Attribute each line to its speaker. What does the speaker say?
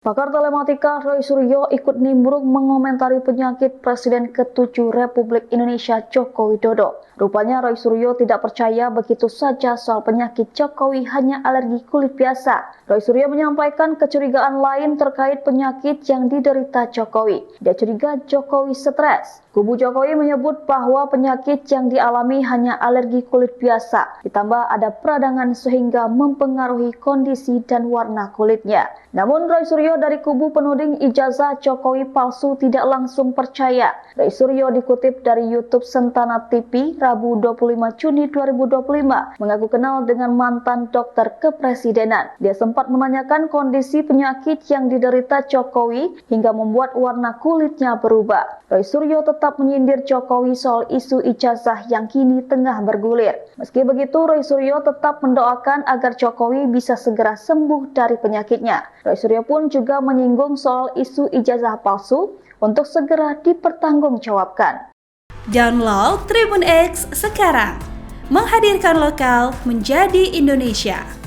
Speaker 1: Pakar telematika Roy Suryo ikut nimbrung mengomentari penyakit Presiden ke-7 Republik Indonesia Joko Widodo. Rupanya Roy Suryo tidak percaya begitu saja soal penyakit Jokowi hanya alergi kulit biasa. Roy Suryo menyampaikan kecurigaan lain terkait penyakit yang diderita Jokowi. Dia curiga Jokowi stres. Kubu Jokowi menyebut bahwa penyakit yang dialami hanya alergi kulit biasa, ditambah ada peradangan sehingga mempengaruhi kondisi dan warna kulitnya. Namun Roy Suryo dari kubu penuding ijazah Jokowi palsu tidak langsung percaya. Roy Suryo dikutip dari YouTube Sentana TV Rabu 25 Juni 2025 mengaku kenal dengan mantan dokter kepresidenan. Dia sempat menanyakan kondisi penyakit yang diderita Jokowi hingga membuat warna kulitnya berubah. Roy Suryo tetap menyindir Jokowi soal isu ijazah yang kini tengah bergulir. Meski begitu, Roy Suryo tetap mendoakan agar Jokowi bisa segera sembuh dari penyakitnya. Roy Suryo pun juga menyinggung soal isu ijazah palsu untuk segera dipertanggungjawabkan.
Speaker 2: Download Tribun X sekarang, menghadirkan lokal menjadi Indonesia.